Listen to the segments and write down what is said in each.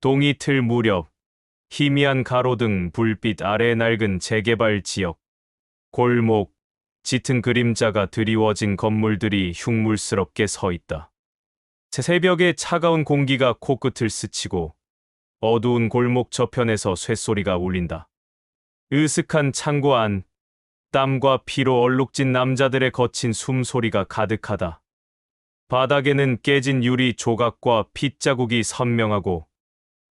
동이 틀 무렵 희미한 가로등 불빛 아래 낡은 재개발 지역, 골목, 짙은 그림자가 드리워진 건물들이 흉물스럽게 서 있다. 새벽의 차가운 공기가 코끝을 스치고 어두운 골목 저편에서 쇳소리가 울린다. 으슥한 창고 안, 땀과 피로 얼룩진 남자들의 거친 숨소리가 가득하다. 바닥에는 깨진 유리 조각과 핏자국이 선명하고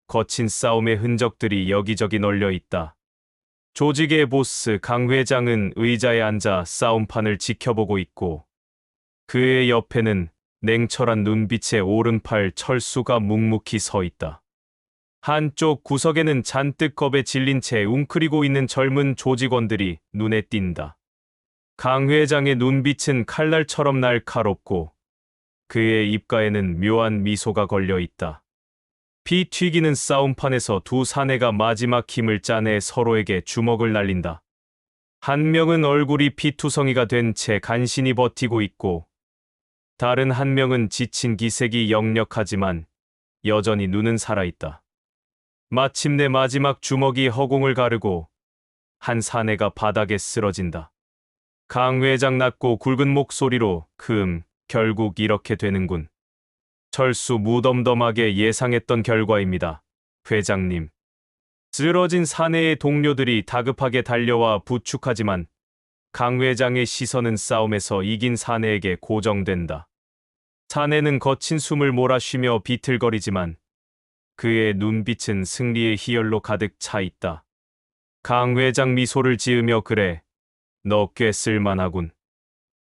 거친 싸움의 흔적들이 여기저기 널려 있다. 조직의 보스 강 회장은 의자에 앉아 싸움판을 지켜보고 있고 그의 옆에는 냉철한 눈빛의 오른팔 철수가 묵묵히 서 있다. 한쪽 구석에는 잔뜩 겁에 질린 채 웅크리고 있는 젊은 조직원들이 눈에 띈다. 강 회장의 눈빛은 칼날처럼 날카롭고 그의 입가에는 묘한 미소가 걸려 있다. 피 튀기는 싸움판에서 두 사내가 마지막 힘을 짜내 서로에게 주먹을 날린다. 한 명은 얼굴이 피투성이가 된 채 간신히 버티고 있고 다른 한 명은 지친 기색이 역력하지만 여전히 눈은 살아있다. 마침내 마지막 주먹이 허공을 가르고 한 사내가 바닥에 쓰러진다. 강 회장 낮고 굵은 목소리로 결국 이렇게 되는군. 철수 무덤덤하게 예상했던 결과입니다. 회장님. 쓰러진 사내의 동료들이 다급하게 달려와 부축하지만 강 회장의 시선은 싸움에서 이긴 사내에게 고정된다. 사내는 거친 숨을 몰아쉬며 비틀거리지만 그의 눈빛은 승리의 희열로 가득 차 있다. 강 회장 미소를 지으며 그래, 너 꽤 쓸만하군.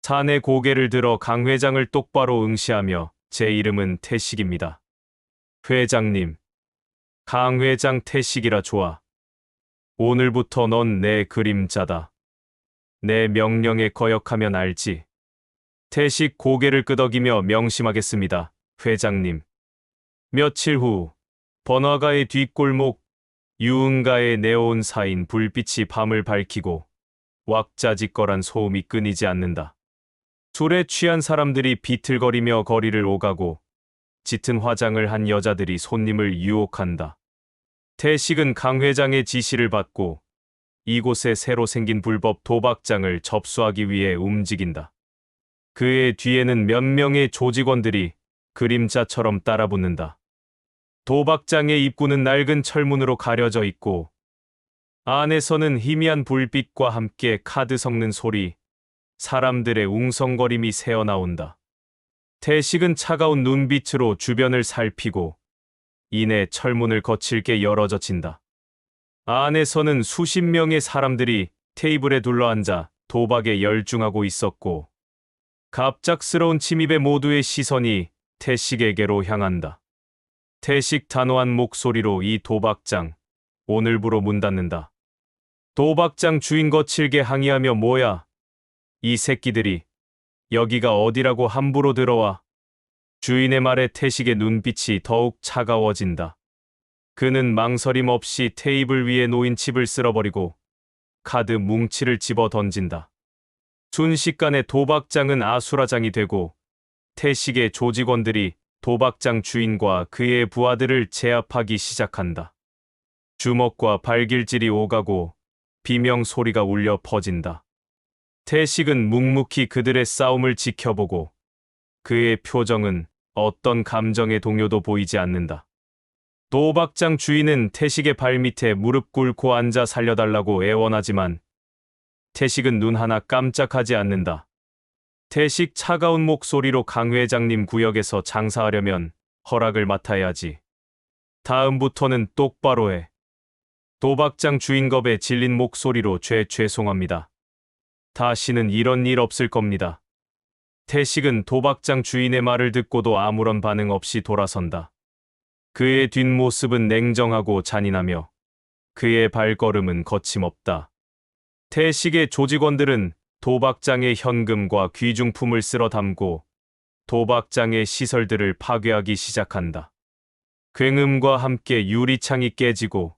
사내 고개를 들어 강 회장을 똑바로 응시하며 제 이름은 태식입니다. 회장님. 강 회장 태식이라 좋아. 오늘부터 넌 내 그림자다. 내 명령에 거역하면 알지. 태식 고개를 끄덕이며 명심하겠습니다. 회장님. 며칠 후 번화가의 뒷골목 유흥가에 내어온 사인 불빛이 밤을 밝히고 왁자지껄한 소음이 끊이지 않는다. 술에 취한 사람들이 비틀거리며 거리를 오가고 짙은 화장을 한 여자들이 손님을 유혹한다. 태식은 강 회장의 지시를 받고 이곳에 새로 생긴 불법 도박장을 접수하기 위해 움직인다. 그의 뒤에는 몇 명의 조직원들이 그림자처럼 따라붙는다. 도박장의 입구는 낡은 철문으로 가려져 있고 안에서는 희미한 불빛과 함께 카드 섞는 소리, 사람들의 웅성거림이 새어나온다. 태식은 차가운 눈빛으로 주변을 살피고 이내 철문을 거칠게 열어젖힌다. 안에서는 수십 명의 사람들이 테이블에 둘러앉아 도박에 열중하고 있었고 갑작스러운 침입에 모두의 시선이 태식에게로 향한다. 태식 단호한 목소리로 이 도박장, 오늘부로 문 닫는다. 도박장 주인 거칠게 항의하며 뭐야? 이 새끼들이 여기가 어디라고 함부로 들어와? 주인의 말에 태식의 눈빛이 더욱 차가워진다. 그는 망설임 없이 테이블 위에 놓인 칩을 쓸어버리고 카드 뭉치를 집어 던진다. 순식간에 도박장은 아수라장이 되고 태식의 조직원들이 도박장 주인과 그의 부하들을 제압하기 시작한다. 주먹과 발길질이 오가고 비명 소리가 울려 퍼진다. 태식은 묵묵히 그들의 싸움을 지켜보고 그의 표정은 어떤 감정의 동요도 보이지 않는다. 도박장 주인은 태식의 발밑에 무릎 꿇고 앉아 살려달라고 애원하지만 태식은 눈 하나 깜짝하지 않는다. 태식 차가운 목소리로 강 회장님 구역에서 장사하려면 허락을 맡아야지. 다음부터는 똑바로 해. 도박장 주인 겁에 질린 목소리로 죄송합니다. 다시는 이런 일 없을 겁니다. 태식은 도박장 주인의 말을 듣고도 아무런 반응 없이 돌아선다. 그의 뒷모습은 냉정하고 잔인하며 그의 발걸음은 거침없다. 태식의 조직원들은 도박장의 현금과 귀중품을 쓸어 담고 도박장의 시설들을 파괴하기 시작한다. 굉음과 함께 유리창이 깨지고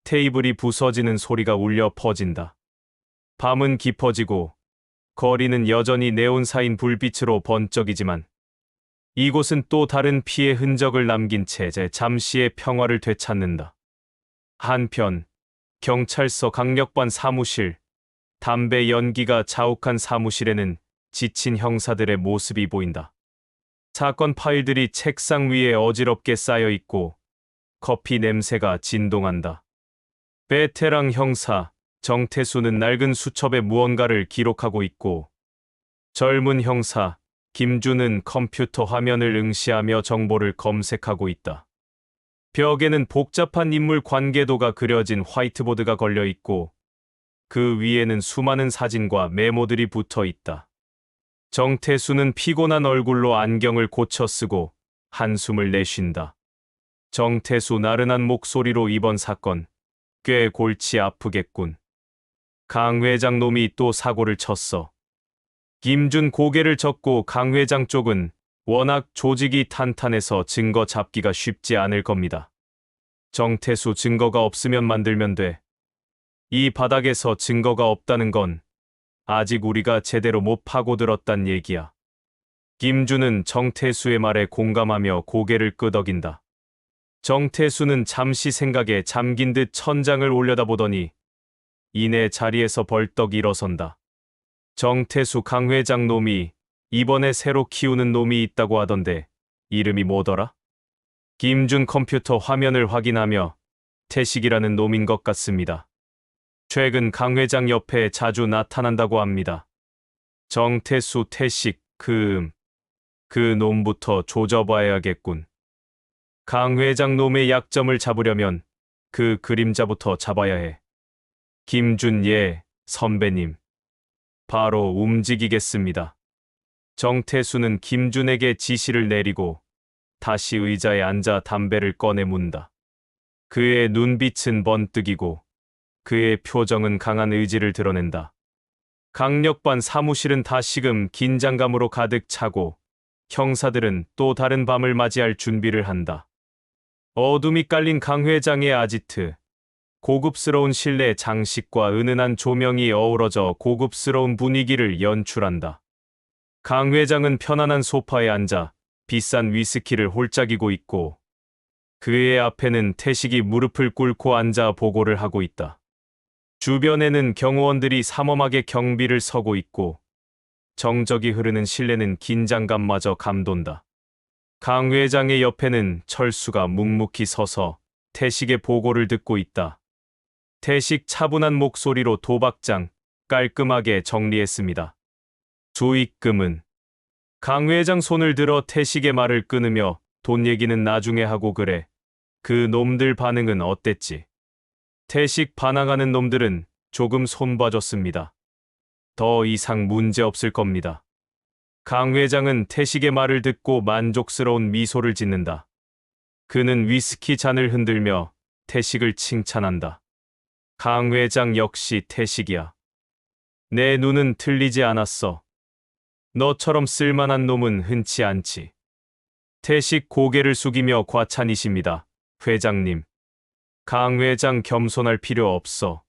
테이블이 부서지는 소리가 울려 퍼진다. 밤은 깊어지고 거리는 여전히 네온사인 불빛으로 번쩍이지만 이곳은 또 다른 피해 흔적을 남긴 채 잠시의 평화를 되찾는다. 한편 경찰서 강력반 사무실, 담배 연기가 자욱한 사무실에는 지친 형사들의 모습이 보인다. 사건 파일들이 책상 위에 어지럽게 쌓여 있고 커피 냄새가 진동한다. 베테랑 형사 정태수는 낡은 수첩에 무언가를 기록하고 있고 젊은 형사 김준은 컴퓨터 화면을 응시하며 정보를 검색하고 있다. 벽에는 복잡한 인물 관계도가 그려진 화이트보드가 걸려 있고 그 위에는 수많은 사진과 메모들이 붙어 있다. 정태수는 피곤한 얼굴로 안경을 고쳐 쓰고 한숨을 내쉰다. 정태수 나른한 목소리로 이번 사건 꽤 골치 아프겠군. 강 회장 놈이 또 사고를 쳤어. 김준 고개를 젓고 강 회장 쪽은 워낙 조직이 탄탄해서 증거 잡기가 쉽지 않을 겁니다. 정태수 증거가 없으면 만들면 돼. 이 바닥에서 증거가 없다는 건 아직 우리가 제대로 못 파고들었단 얘기야. 김준은 정태수의 말에 공감하며 고개를 끄덕인다. 정태수는 잠시 생각에 잠긴 듯 천장을 올려다보더니 이내 자리에서 벌떡 일어선다. 정태수 강 회장 놈이 이번에 새로 키우는 놈이 있다고 하던데 이름이 뭐더라? 김준 컴퓨터 화면을 확인하며 태식이라는 놈인 것 같습니다. 최근 강 회장 옆에 자주 나타난다고 합니다. 정태수 태식 그 놈부터 조져봐야겠군. 강 회장 놈의 약점을 잡으려면 그 그림자부터 잡아야 해. 김준 예, 선배님. 바로 움직이겠습니다. 정태수는 김준에게 지시를 내리고 다시 의자에 앉아 담배를 꺼내 문다. 그의 눈빛은 번뜩이고 그의 표정은 강한 의지를 드러낸다. 강력반 사무실은 다시금 긴장감으로 가득 차고 형사들은 또 다른 밤을 맞이할 준비를 한다. 어둠이 깔린 강 회장의 아지트. 고급스러운 실내 장식과 은은한 조명이 어우러져 고급스러운 분위기를 연출한다. 강 회장은 편안한 소파에 앉아 비싼 위스키를 홀짝이고 있고 그의 앞에는 태식이 무릎을 꿇고 앉아 보고를 하고 있다. 주변에는 경호원들이 삼엄하게 경비를 서고 있고 정적이 흐르는 실내는 긴장감마저 감돈다. 강 회장의 옆에는 철수가 묵묵히 서서 태식의 보고를 듣고 있다. 태식 차분한 목소리로 도박장 깔끔하게 정리했습니다. 수익금은 강 회장 손을 들어 태식의 말을 끊으며 돈 얘기는 나중에 하고 그래. 그 놈들 반응은 어땠지? 태식 반항하는 놈들은 조금 손봐줬습니다. 더 이상 문제 없을 겁니다. 강 회장은 태식의 말을 듣고 만족스러운 미소를 짓는다. 그는 위스키 잔을 흔들며 태식을 칭찬한다. 강 회장 역시 태식이야. 내 눈은 틀리지 않았어. 너처럼 쓸만한 놈은 흔치 않지. 태식 고개를 숙이며 과찬이십니다. 회장님. 강 회장 겸손할 필요 없어.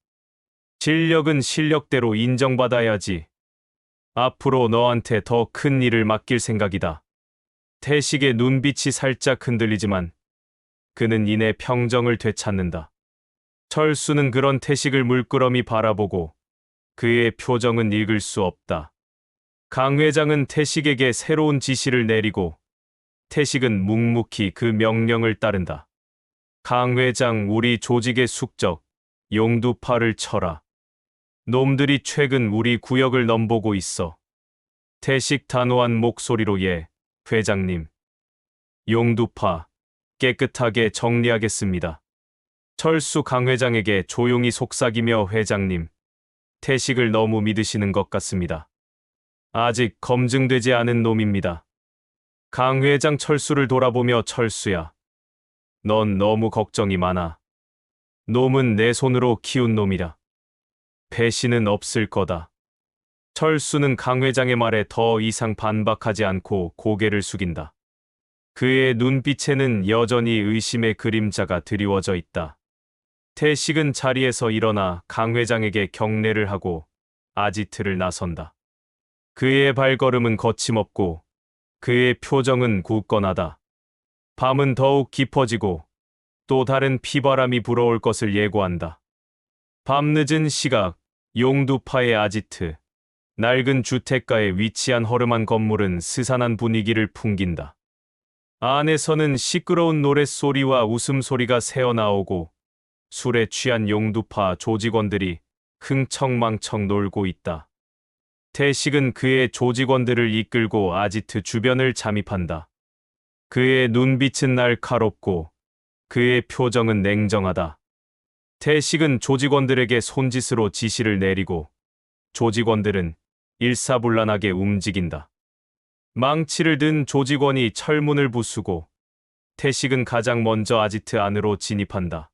실력은 실력대로 인정받아야지. 앞으로 너한테 더 큰 일을 맡길 생각이다. 태식의 눈빛이 살짝 흔들리지만 그는 이내 평정을 되찾는다. 철수는 그런 태식을 물끄러미 바라보고 그의 표정은 읽을 수 없다. 강 회장은 태식에게 새로운 지시를 내리고 태식은 묵묵히 그 명령을 따른다. 강 회장 우리 조직의 숙적 용두파를 쳐라. 놈들이 최근 우리 구역을 넘보고 있어. 태식 단호한 목소리로 예, 회장님. 용두파 깨끗하게 정리하겠습니다. 철수 강 회장에게 조용히 속삭이며 회장님. 태식을 너무 믿으시는 것 같습니다. 아직 검증되지 않은 놈입니다. 강 회장 철수를 돌아보며 철수야. 넌 너무 걱정이 많아. 놈은 내 손으로 키운 놈이라. 배신은 없을 거다. 철수는 강 회장의 말에 더 이상 반박하지 않고 고개를 숙인다. 그의 눈빛에는 여전히 의심의 그림자가 드리워져 있다. 태식은 자리에서 일어나 강 회장에게 경례를 하고 아지트를 나선다. 그의 발걸음은 거침없고 그의 표정은 굳건하다. 밤은 더욱 깊어지고 또 다른 피바람이 불어올 것을 예고한다. 밤늦은 시각, 용두파의 아지트. 낡은 주택가에 위치한 허름한 건물은 스산한 분위기를 풍긴다. 안에서는 시끄러운 노랫소리와 웃음소리가 새어나오고 술에 취한 용두파 조직원들이 흥청망청 놀고 있다. 태식은 그의 조직원들을 이끌고 아지트 주변을 잠입한다. 그의 눈빛은 날카롭고 그의 표정은 냉정하다. 태식은 조직원들에게 손짓으로 지시를 내리고 조직원들은 일사불란하게 움직인다. 망치를 든 조직원이 철문을 부수고 태식은 가장 먼저 아지트 안으로 진입한다.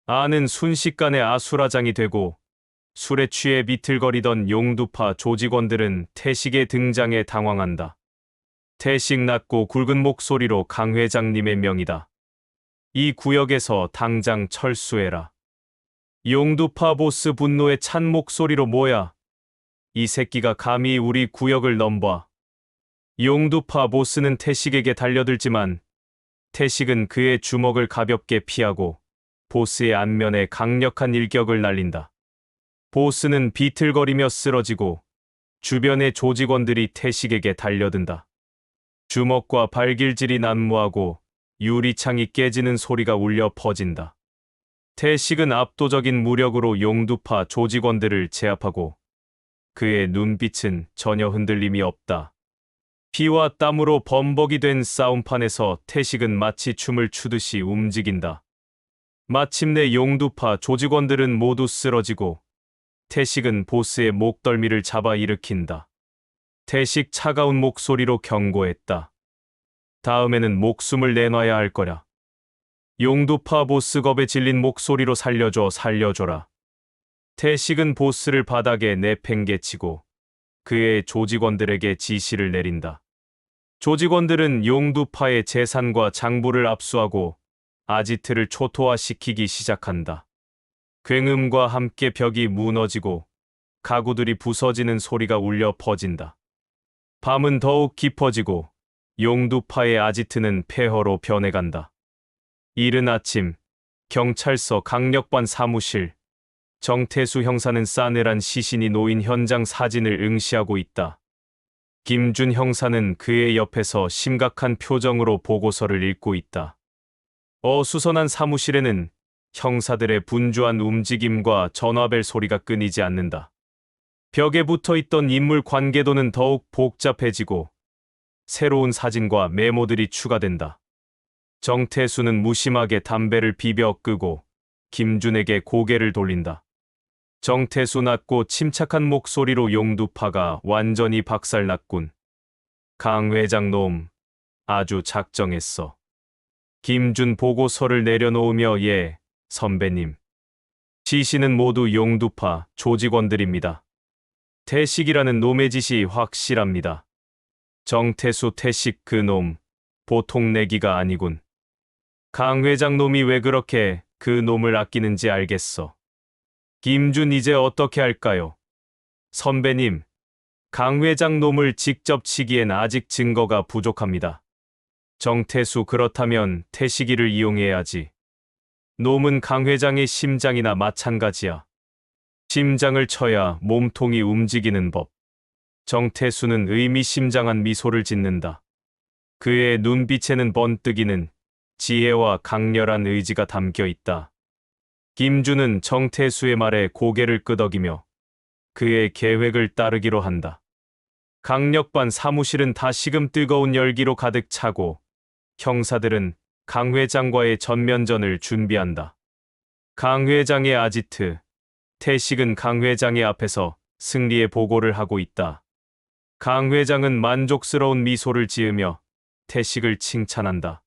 안은 순식간에 아수라장이 되고 술에 취해 비틀거리던 용두파 조직원들은 태식의 등장에 당황한다. 태식 낮고 굵은 목소리로 강 회장님의 명이다. 이 구역에서 당장 철수해라. 용두파 보스 분노에 찬 목소리로 뭐야? 이 새끼가 감히 우리 구역을 넘봐. 용두파 보스는 태식에게 달려들지만 태식은 그의 주먹을 가볍게 피하고 보스의 안면에 강력한 일격을 날린다. 보스는 비틀거리며 쓰러지고 주변의 조직원들이 태식에게 달려든다. 주먹과 발길질이 난무하고 유리창이 깨지는 소리가 울려 퍼진다. 태식은 압도적인 무력으로 용두파 조직원들을 제압하고 그의 눈빛은 전혀 흔들림이 없다. 피와 땀으로 범벅이 된 싸움판에서 태식은 마치 춤을 추듯이 움직인다. 마침내 용두파 조직원들은 모두 쓰러지고 태식은 보스의 목덜미를 잡아 일으킨다. 태식 차가운 목소리로 경고했다. 다음에는 목숨을 내놔야 할 거야. 용두파 보스 겁에 질린 목소리로 살려줘라. 태식은 보스를 바닥에 내팽개치고 그의 조직원들에게 지시를 내린다. 조직원들은 용두파의 재산과 장부를 압수하고 아지트를 초토화시키기 시작한다. 굉음과 함께 벽이 무너지고 가구들이 부서지는 소리가 울려 퍼진다. 밤은 더욱 깊어지고 용두파의 아지트는 폐허로 변해간다. 이른 아침, 경찰서 강력반 사무실. 정태수 형사는 싸늘한 시신이 놓인 현장 사진을 응시하고 있다. 김준 형사는 그의 옆에서 심각한 표정으로 보고서를 읽고 있다. 어수선한 사무실에는 형사들의 분주한 움직임과 전화벨 소리가 끊이지 않는다. 벽에 붙어있던 인물 관계도는 더욱 복잡해지고 새로운 사진과 메모들이 추가된다. 정태수는 무심하게 담배를 비벼 끄고 김준에게 고개를 돌린다. 정태수 낮고 침착한 목소리로 용두파가 완전히 박살났군. 강 회장 놈, 아주 작정했어. 김준 보고서를 내려놓으며 예, 선배님. 지시는 모두 용두파 조직원들입니다. 태식이라는 놈의 짓이 확실합니다. 정태수 태식 그 놈, 보통 내기가 아니군. 강 회장 놈이 왜 그렇게 그 놈을 아끼는지 알겠어. 김준 이제 어떻게 할까요? 선배님, 강 회장 놈을 직접 치기엔 아직 증거가 부족합니다. 정태수 그렇다면 태식이를 이용해야지. 놈은 강 회장의 심장이나 마찬가지야. 심장을 쳐야 몸통이 움직이는 법. 정태수는 의미심장한 미소를 짓는다. 그의 눈빛에는 번뜩이는 지혜와 강렬한 의지가 담겨 있다. 김준은 정태수의 말에 고개를 끄덕이며 그의 계획을 따르기로 한다. 강력반 사무실은 다시금 뜨거운 열기로 가득 차고 형사들은 강 회장과의 전면전을 준비한다. 강 회장의 아지트, 태식은 강 회장의 앞에서 승리의 보고를 하고 있다. 강 회장은 만족스러운 미소를 지으며 태식을 칭찬한다.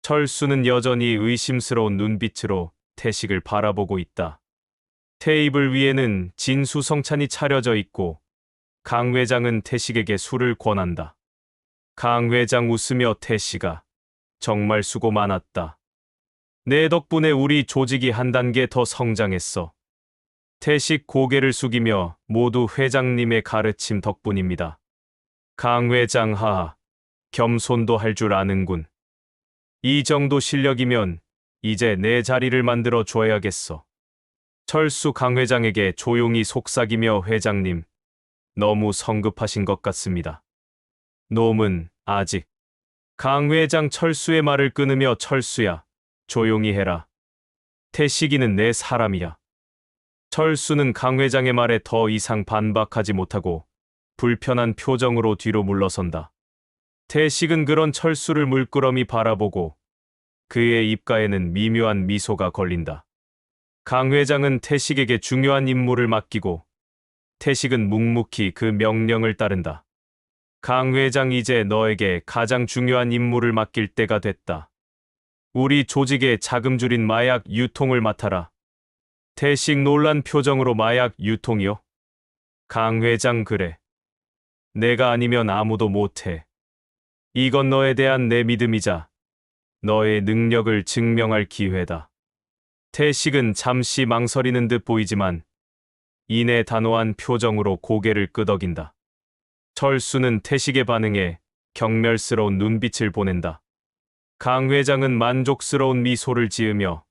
철수는 여전히 의심스러운 눈빛으로 태식을 바라보고 있다. 테이블 위에는 진수성찬이 차려져 있고 강 회장은 태식에게 술을 권한다. 강 회장 웃으며 태식아, 정말 수고 많았다. 내 덕분에 우리 조직이 한 단계 더 성장했어. 태식 고개를 숙이며 모두 회장님의 가르침 덕분입니다. 강 회장 하하, 겸손도 할 줄 아는군. 이 정도 실력이면 이제 내 자리를 만들어 줘야겠어. 철수 강 회장에게 조용히 속삭이며 회장님, 너무 성급하신 것 같습니다. 놈은 아직. 강 회장 철수의 말을 끊으며 철수야, 조용히 해라. 태식이는 내 사람이야. 철수는 강 회장의 말에 더 이상 반박하지 못하고 불편한 표정으로 뒤로 물러선다. 태식은 그런 철수를 물끄러미 바라보고 그의 입가에는 미묘한 미소가 걸린다. 강 회장은 태식에게 중요한 임무를 맡기고 태식은 묵묵히 그 명령을 따른다. 강 회장, 이제 너에게 가장 중요한 임무를 맡길 때가 됐다. 우리 조직의 자금줄인 마약 유통을 맡아라. 태식 놀란 표정으로 마약 유통이요? 강 회장, 그래. 내가 아니면 아무도 못해. 이건 너에 대한 내 믿음이자 너의 능력을 증명할 기회다. 태식은 잠시 망설이는 듯 보이지만 이내 단호한 표정으로 고개를 끄덕인다. 철수는 태식의 반응에 경멸스러운 눈빛을 보낸다. 강 회장은 만족스러운 미소를 지으며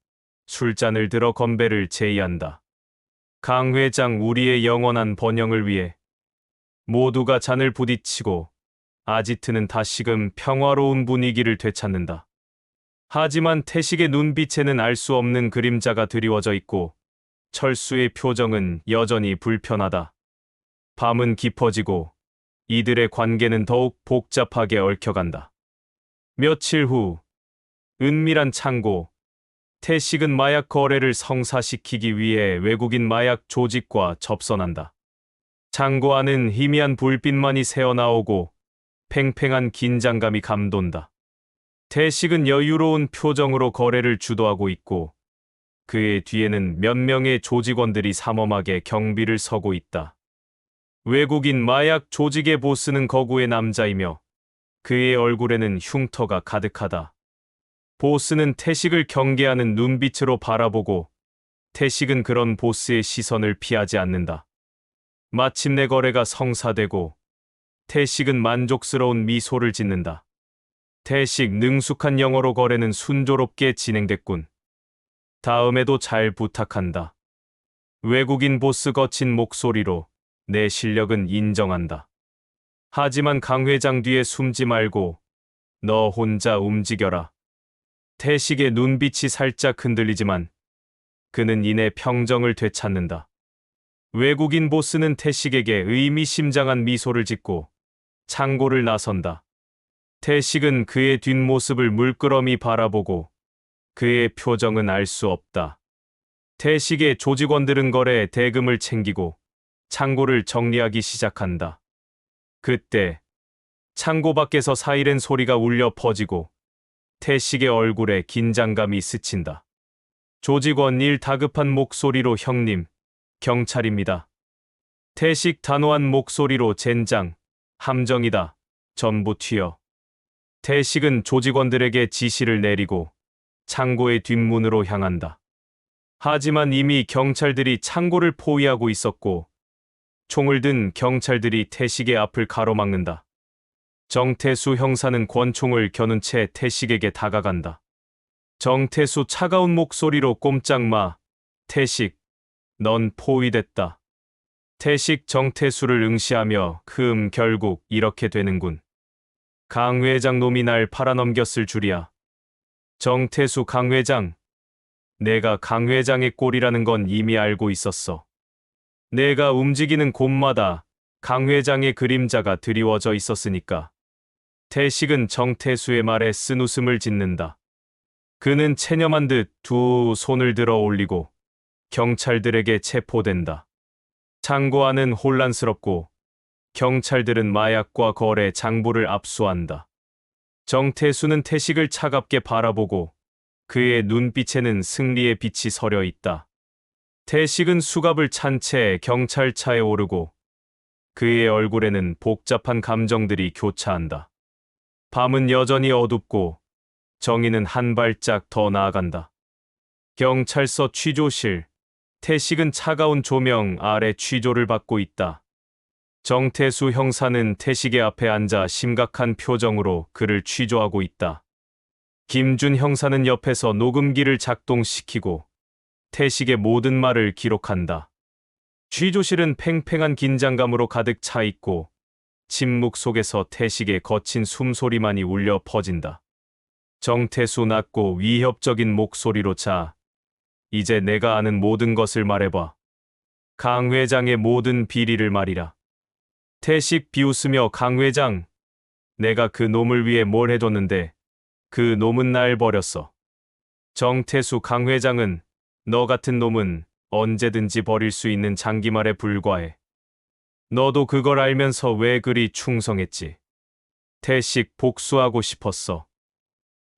술잔을 들어 건배를 제의한다. 강 회장, 우리의 영원한 번영을 위해. 모두가 잔을 부딪히고 아지트는 다시금 평화로운 분위기를 되찾는다. 하지만 태식의 눈빛에는 알 수 없는 그림자가 드리워져 있고 철수의 표정은 여전히 불편하다. 밤은 깊어지고 이들의 관계는 더욱 복잡하게 얽혀간다. 며칠 후, 은밀한 창고. 태식은 마약 거래를 성사시키기 위해 외국인 마약 조직과 접선한다. 창고 안은 희미한 불빛만이 새어나오고 팽팽한 긴장감이 감돈다. 태식은 여유로운 표정으로 거래를 주도하고 있고 그의 뒤에는 몇 명의 조직원들이 삼엄하게 경비를 서고 있다. 외국인 마약 조직의 보스는 거구의 남자이며 그의 얼굴에는 흉터가 가득하다. 보스는 태식을 경계하는 눈빛으로 바라보고 태식은 그런 보스의 시선을 피하지 않는다. 마침내 거래가 성사되고 태식은 만족스러운 미소를 짓는다. 태식, 능숙한 영어로 거래는 순조롭게 진행됐군. 다음에도 잘 부탁한다. 외국인 보스 거친 목소리로 내 실력은 인정한다. 하지만 강 회장 뒤에 숨지 말고 너 혼자 움직여라. 태식의 눈빛이 살짝 흔들리지만 그는 이내 평정을 되찾는다. 외국인 보스는 태식에게 의미심장한 미소를 짓고 창고를 나선다. 태식은 그의 뒷모습을 물끄러미 바라보고 그의 표정은 알 수 없다. 태식의 조직원들은 거래 대금을 챙기고 창고를 정리하기 시작한다. 그때 창고 밖에서 사이렌 소리가 울려 퍼지고 태식의 얼굴에 긴장감이 스친다. 조직원 일 다급한 목소리로 형님, 경찰입니다. 태식 단호한 목소리로 젠장, 함정이다. 전부 튀어. 태식은 조직원들에게 지시를 내리고 창고의 뒷문으로 향한다. 하지만 이미 경찰들이 창고를 포위하고 있었고 총을 든 경찰들이 태식의 앞을 가로막는다. 정태수 형사는 권총을 겨눈 채 태식에게 다가간다. 정태수 차가운 목소리로 꼼짝 마. 태식, 넌 포위됐다. 태식 정태수를 응시하며 결국 이렇게 되는군. 강 회장 놈이 날 팔아넘겼을 줄이야. 정태수, 강 회장. 내가 강 회장의 꼴이라는 건 이미 알고 있었어. 내가 움직이는 곳마다 강 회장의 그림자가 드리워져 있었으니까. 태식은 정태수의 말에 쓴웃음을 짓는다. 그는 체념한 듯 두 손을 들어 올리고 경찰들에게 체포된다. 창고 안은 혼란스럽고 경찰들은 마약과 거래 장부를 압수한다. 정태수는 태식을 차갑게 바라보고 그의 눈빛에는 승리의 빛이 서려 있다. 태식은 수갑을 찬 채 경찰차에 오르고 그의 얼굴에는 복잡한 감정들이 교차한다. 밤은 여전히 어둡고 정의는 한 발짝 더 나아간다. 경찰서 취조실. 태식은 차가운 조명 아래 취조를 받고 있다. 정태수 형사는 태식의 앞에 앉아 심각한 표정으로 그를 취조하고 있다. 김준 형사는 옆에서 녹음기를 작동시키고 태식의 모든 말을 기록한다. 취조실은 팽팽한 긴장감으로 가득 차 있고 침묵 속에서 태식의 거친 숨소리만이 울려 퍼진다. 정태수 낮고 위협적인 목소리로 자, 이제 내가 아는 모든 것을 말해봐. 강 회장의 모든 비리를 말이라. 태식 비웃으며 강 회장, 내가 그 놈을 위해 뭘 해줬는데 그 놈은 날 버렸어. 정태수 강 회장은 너 같은 놈은 언제든지 버릴 수 있는 장기말에 불과해. 너도 그걸 알면서 왜 그리 충성했지? 태식 복수하고 싶었어.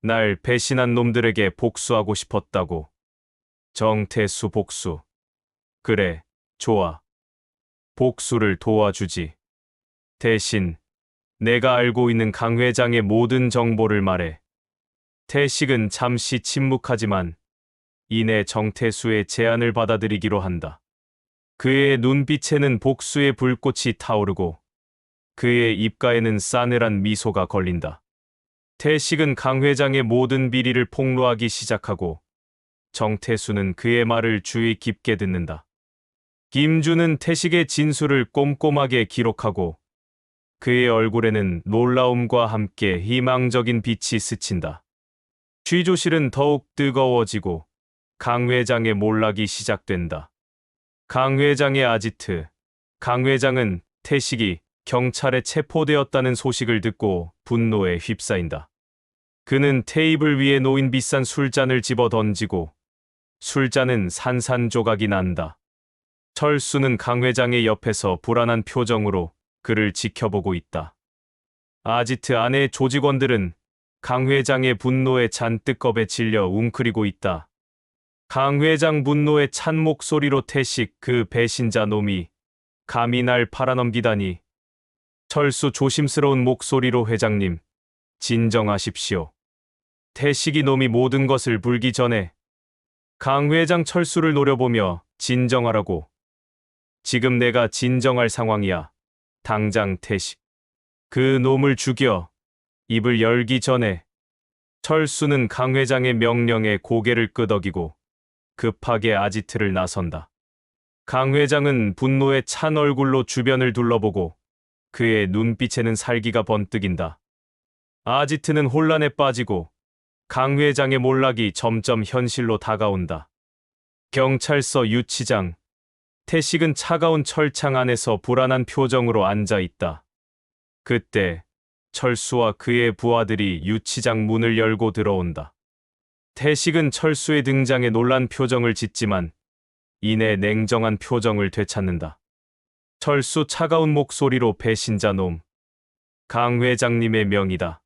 날 배신한 놈들에게 복수하고 싶었다고. 정태수 복수. 그래, 좋아. 복수를 도와주지. 대신 내가 알고 있는 강 회장의 모든 정보를 말해. 태식은 잠시 침묵하지만 이내 정태수의 제안을 받아들이기로 한다. 그의 눈빛에는 복수의 불꽃이 타오르고 그의 입가에는 싸늘한 미소가 걸린다. 태식은 강 회장의 모든 비리를 폭로하기 시작하고 정태수는 그의 말을 주의 깊게 듣는다. 김준은 태식의 진술을 꼼꼼하게 기록하고 그의 얼굴에는 놀라움과 함께 희망적인 빛이 스친다. 취조실은 더욱 뜨거워지고 강 회장의 몰락이 시작된다. 강 회장의 아지트. 강 회장은 태식이 경찰에 체포되었다는 소식을 듣고 분노에 휩싸인다. 그는 테이블 위에 놓인 비싼 술잔을 집어 던지고 술잔은 산산조각이 난다. 철수는 강 회장의 옆에서 불안한 표정으로 그를 지켜보고 있다. 아지트 안의 조직원들은 강 회장의 분노에 잔뜩 겁에 질려 웅크리고 있다. 강 회장 분노에 찬 목소리로 태식 그 배신자 놈이 감히 날 팔아넘기다니. 철수 조심스러운 목소리로 회장님, 진정하십시오. 태식이 놈이 모든 것을 불기 전에. 강 회장 철수를 노려보며 진정하라고. 지금 내가 진정할 상황이야. 당장 태식. 그 놈을 죽여. 입을 열기 전에. 철수는 강 회장의 명령에 고개를 끄덕이고 급하게 아지트를 나선다. 강 회장은 분노에 찬 얼굴로 주변을 둘러보고 그의 눈빛에는 살기가 번뜩인다. 아지트는 혼란에 빠지고 강 회장의 몰락이 점점 현실로 다가온다. 경찰서 유치장. 태식은 차가운 철창 안에서 불안한 표정으로 앉아 있다. 그때 철수와 그의 부하들이 유치장 문을 열고 들어온다. 태식은 철수의 등장에 놀란 표정을 짓지만 이내 냉정한 표정을 되찾는다. 철수 차가운 목소리로 배신자 놈. 강 회장님의 명이다.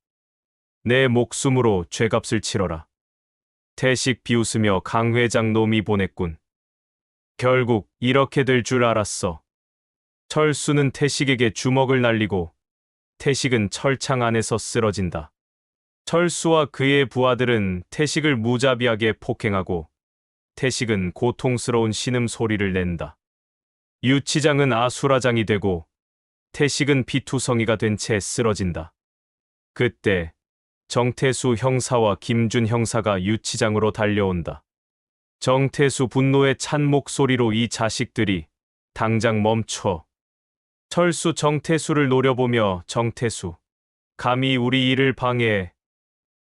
내 목숨으로 죗값을 치러라. 태식 비웃으며 강 회장 놈이 보냈군. 결국 이렇게 될 줄 알았어. 철수는 태식에게 주먹을 날리고 태식은 철창 안에서 쓰러진다. 철수와 그의 부하들은 태식을 무자비하게 폭행하고 태식은 고통스러운 신음소리를 낸다. 유치장은 아수라장이 되고 태식은 피투성이가 된 채 쓰러진다. 그때 정태수 형사와 김준 형사가 유치장으로 달려온다. 정태수 분노에 찬 목소리로 이 자식들이 당장 멈춰. 철수 정태수를 노려보며 정태수, 감히 우리 일을 방해해.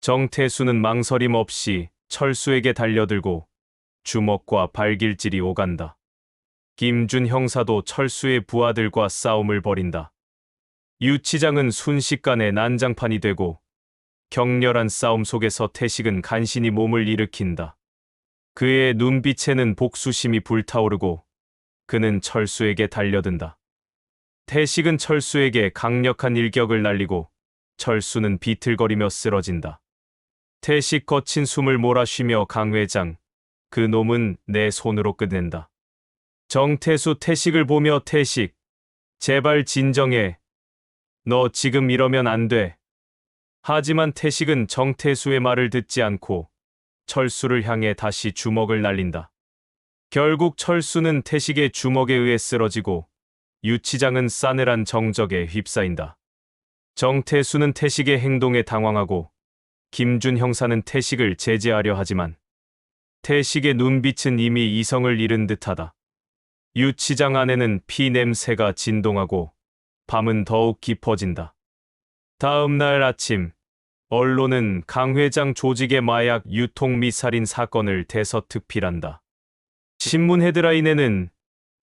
정태수는 망설임 없이 철수에게 달려들고 주먹과 발길질이 오간다. 김준 형사도 철수의 부하들과 싸움을 벌인다. 유치장은 순식간에 난장판이 되고 격렬한 싸움 속에서 태식은 간신히 몸을 일으킨다. 그의 눈빛에는 복수심이 불타오르고 그는 철수에게 달려든다. 태식은 철수에게 강력한 일격을 날리고 철수는 비틀거리며 쓰러진다. 태식 거친 숨을 몰아쉬며 강 회장, 그 놈은 내 손으로 끝낸다. 정태수 태식을 보며 태식, 제발 진정해. 너 지금 이러면 안 돼. 하지만 태식은 정태수의 말을 듣지 않고 철수를 향해 다시 주먹을 날린다. 결국 철수는 태식의 주먹에 의해 쓰러지고 유치장은 싸늘한 정적에 휩싸인다. 정태수는 태식의 행동에 당황하고 김준 형사는 태식을 제지하려 하지만 태식의 눈빛은 이미 이성을 잃은 듯하다. 유치장 안에는 피 냄새가 진동하고 밤은 더욱 깊어진다. 다음 날 아침, 언론은 강 회장 조직의 마약 유통 및 살인 사건을 대서특필한다. 신문 헤드라인에는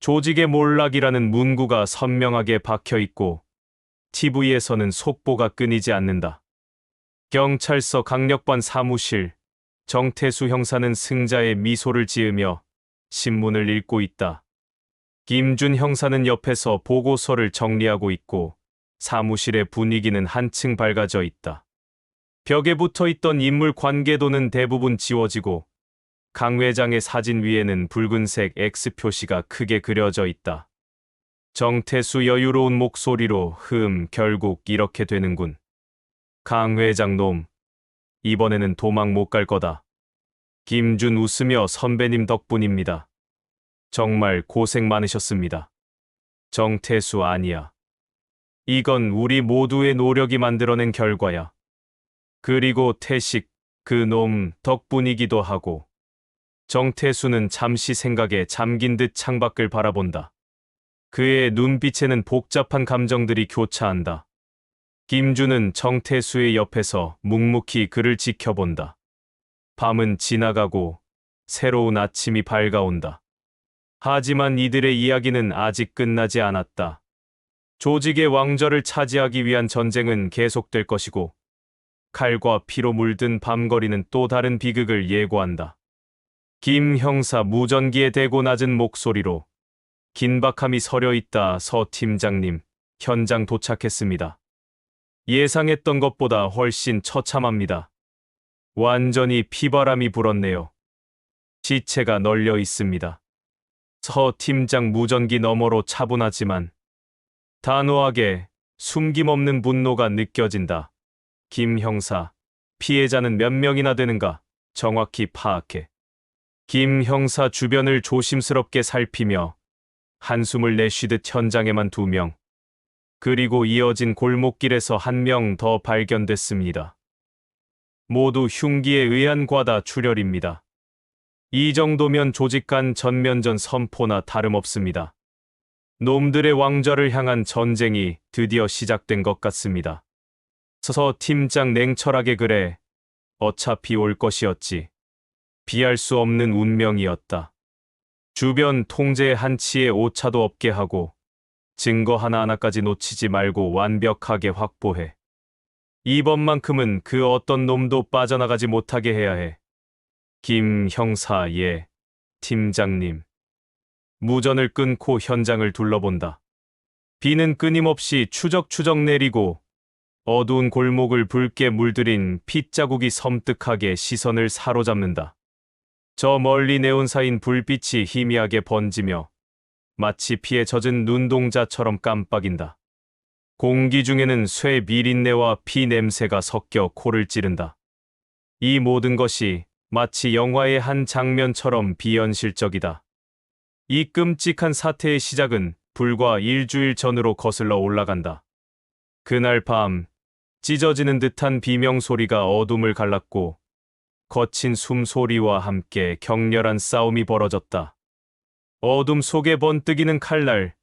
조직의 몰락이라는 문구가 선명하게 박혀 있고 TV에서는 속보가 끊이지 않는다. 경찰서 강력반 사무실, 정태수 형사는 승자의 미소를 지으며 신문을 읽고 있다. 김준 형사는 옆에서 보고서를 정리하고 있고 사무실의 분위기는 한층 밝아져 있다. 벽에 붙어 있던 인물 관계도는 대부분 지워지고 강 회장의 사진 위에는 붉은색 X 표시가 크게 그려져 있다. 정태수 여유로운 목소리로 결국 이렇게 되는군. 강 회장 놈, 이번에는 도망 못 갈 거다. 김준 웃으며 선배님 덕분입니다. 정말 고생 많으셨습니다. 정태수 아니야. 이건 우리 모두의 노력이 만들어낸 결과야. 그리고 태식, 그 놈 덕분이기도 하고. 정태수는 잠시 생각에 잠긴 듯 창밖을 바라본다. 그의 눈빛에는 복잡한 감정들이 교차한다. 김준은 정태수의 옆에서 묵묵히 그를 지켜본다. 밤은 지나가고 새로운 아침이 밝아온다. 하지만 이들의 이야기는 아직 끝나지 않았다. 조직의 왕좌를 차지하기 위한 전쟁은 계속될 것이고 칼과 피로 물든 밤거리는 또 다른 비극을 예고한다. 김 형사 무전기에 대고 낮은 목소리로 긴박함이 서려 있다. 서 팀장님, 현장 도착했습니다. 예상했던 것보다 훨씬 처참합니다. 완전히 피바람이 불었네요. 시체가 널려 있습니다. 서 팀장 무전기 너머로 차분하지만 단호하게 숨김없는 분노가 느껴진다. 김 형사, 피해자는 몇 명이나 되는가 정확히 파악해. 김 형사 주변을 조심스럽게 살피며 한숨을 내쉬듯 현장에만 2명, 그리고 이어진 골목길에서 1명 더 발견됐습니다. 모두 흉기에 의한 과다 출혈입니다. 이 정도면 조직 간 전면전 선포나 다름없습니다. 놈들의 왕좌를 향한 전쟁이 드디어 시작된 것 같습니다. 서 팀장 냉철하게 그래. 어차피 올 것이었지. 피할 수 없는 운명이었다. 주변 통제의 한치의 오차도 없게 하고 증거 하나하나까지 놓치지 말고 완벽하게 확보해. 이번만큼은 그 어떤 놈도 빠져나가지 못하게 해야 해. 김 형사, 예, 팀장님. 무전을 끊고 현장을 둘러본다. 비는 끊임없이 추적추적 내리고 어두운 골목을 붉게 물들인 핏자국이 섬뜩하게 시선을 사로잡는다. 저 멀리 네온사인 불빛이 희미하게 번지며 마치 피에 젖은 눈동자처럼 깜빡인다. 공기 중에는 쇠 비린내와 피 냄새가 섞여 코를 찌른다. 이 모든 것이 마치 영화의 한 장면처럼 비현실적이다. 이 끔찍한 사태의 시작은 불과 일주일 전으로 거슬러 올라간다. 그날 밤, 찢어지는 듯한 비명소리가 어둠을 갈랐고 거친 숨소리와 함께 격렬한 싸움이 벌어졌다. 어둠 속에 번뜩이는 칼날,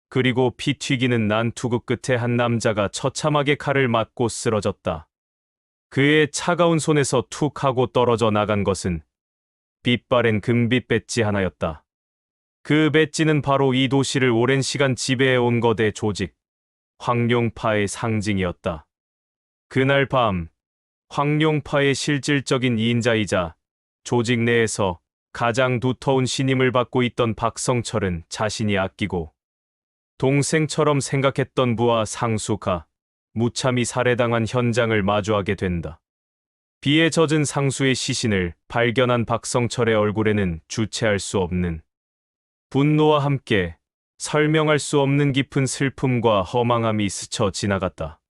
그리고 피 튀기는 난투구 끝에 한 남자가 처참하게 칼을 맞고 쓰러졌다. 그의 차가운 손에서 툭 하고 떨어져 나간 것은 빛바랜 금빛 배지 하나였다. 그 배지는 바로 이 도시를 오랜 시간 지배해온 거대 조직, 황룡파의 상징이었다. 그날 밤, 황룡파의 실질적인 인자이자 조직 내에서 가장 두터운 신임을 받고 있던 박성철은 자신이 아끼고 동생처럼 생각했던 부하 상수가 무참히 살해당한 현장을 마주하게 된다. 비에 젖은 상수의 시신을 발견한 박성철의 얼굴에는 주체할 수 없는 분노와 함께 설명할 수 없는 깊은 슬픔과 허망함이 스쳐 지나갔다.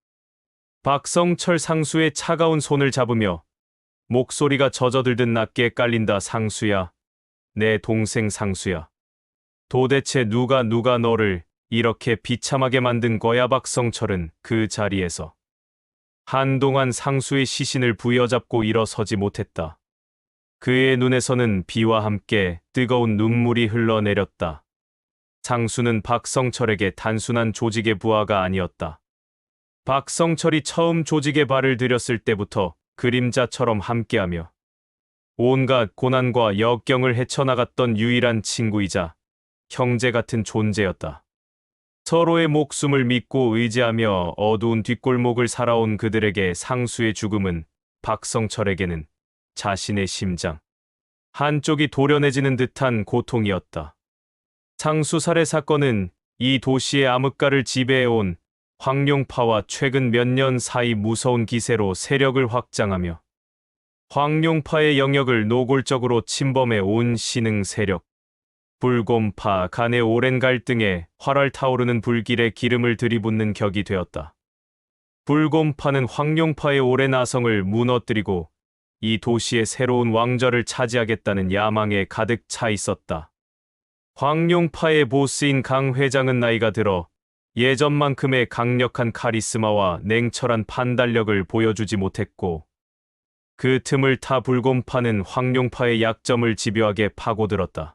박성철 상수의 차가운 손을 잡으며 목소리가 젖어들듯 낮게 깔린다. 상수야, 내 동생 상수야. 도대체 누가 너를 이렇게 비참하게 만든 거야. 박성철은 그 자리에서 한동안 상수의 시신을 부여잡고 일어서지 못했다. 그의 눈에서는 비와 함께 뜨거운 눈물이 흘러내렸다. 상수는 박성철에게 단순한 조직의 부하가 아니었다. 박성철이 처음 조직에 발을 들였을 때부터 그림자처럼 함께하며 온갖 고난과 역경을 헤쳐나갔던 유일한 친구이자 형제 같은 존재였다. 서로의 목숨을 믿고 의지하며 어두운 뒷골목을 살아온 그들에게 상수의 죽음은 박성철에게는 자신의 심장 한쪽이 도려내지는 듯한 고통이었다. 상수 살해 사건은 이 도시의 암흑가를 지배해온 황룡파와 최근 몇 년 사이 무서운 기세로 세력을 확장하며 황룡파의 영역을 노골적으로 침범해 온 신흥 세력, 불곰파 간의 오랜 갈등에 활활 타오르는 불길에 기름을 들이붓는 격이 되었다. 불곰파는 황룡파의 오랜 아성을 무너뜨리고 이 도시의 새로운 왕좌를 차지하겠다는 야망에 가득 차 있었다. 황룡파의 보스인 강 회장은 나이가 들어 예전만큼의 강력한 카리스마와 냉철한 판단력을 보여주지 못했고 그 틈을 타 불곰파는 황룡파의 약점을 집요하게 파고들었다.